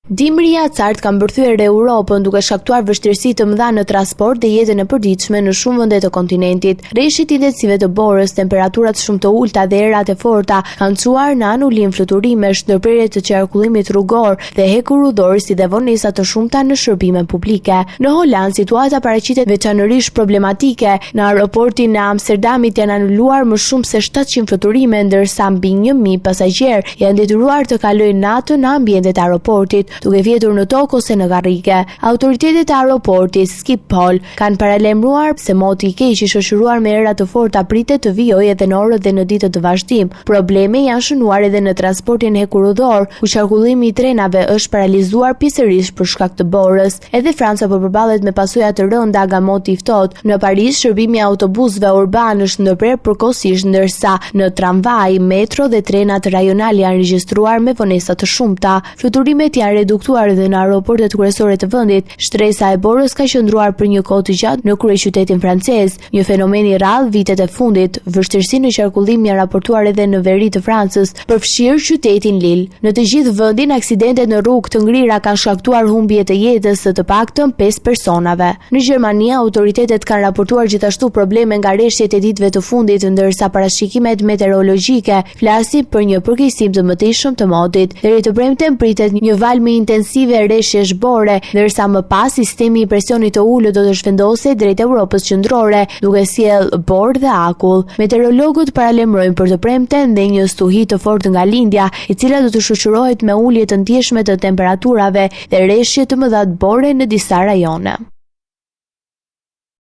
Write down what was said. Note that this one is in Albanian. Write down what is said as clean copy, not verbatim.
Dimri Acartë ka mbërthyer Europën duke shkaktuar vështirësi të mëdha në transport dhe jetën e përditshme në shumë vende të kontinentit. Rreshtit intensive të borës, temperaturat shumë të ulta dhe erat e forta kanë çuar në anulim fluturimesh, ndërprerje të qarkullimit rrugor dhe hekur rudor si dhe vonesa të shumta në shërbime publike. Në Holand situata paraqitet veçanërisht problematike. Në aeroportin e Amsterdamit janë anuluar më shumë se 700 fluturime, ndërsa mbi 1000 pasagjerë janë detyruar të kalojnë natën në ambientet e aeroportit, duke vjetur në tokë ose në garrige. Autoritetet e aeroportit Schiphol kanë paralajmëruar se moti i keq i shoqëruar me era të forta pritet të vijojë edhe në orët dhe në ditët të vazhdim. Probleme janë shënuar edhe në transportin hekurudhor, ku qarkullimi i trenave është paralizuar pjesërisht për shkak të borës. Edhe Franca po përballet me pasoja të rënda nga moti i ftohtë. Në Paris, shërbimi i autobusëve urban është ndërprer përkohësisht, ndërsa në tramvaj, metro dhe trenat rajonal janë regjistruar me vonesa të shumta. Fluturimet janë reduktuar edhe në aeroportet kryesore të vendit. Shtresa e borës ka qëndruar për një kohë të gjatë në kryeqytetin francez, një fenomen i rrallë vitet e fundit. Vështirësi në qarkullim janë raportuar edhe në veri të Francës, përfshirë qytetin Lille. Në të gjithë vendin, aksidentet në rrugë të ngrira kanë shkaktuar humbje të jetës së të paktën 5 personave. Në Gjermani, autoritetet kanë raportuar gjithashtu probleme nga rreshtet e ditëve të fundit, ndërsa parashikimet meteorologjike flasin për një përkeqësim të mëtejshëm të motit. Deri të premten pritet një valë më intensive rreshjesh bore, ndërsa më pas sistemi i presionit të ulët do të zhvendosej drejt Europës qendrore, duke sjellë borë dhe akull. Meteorologët paralajmërojnë për të premten dhe një stuhi të fortë nga lindja, e cila do të shoqërohet me ulje të ndjeshme të temperaturave dhe rreshje të mëdha bore në disa rajone.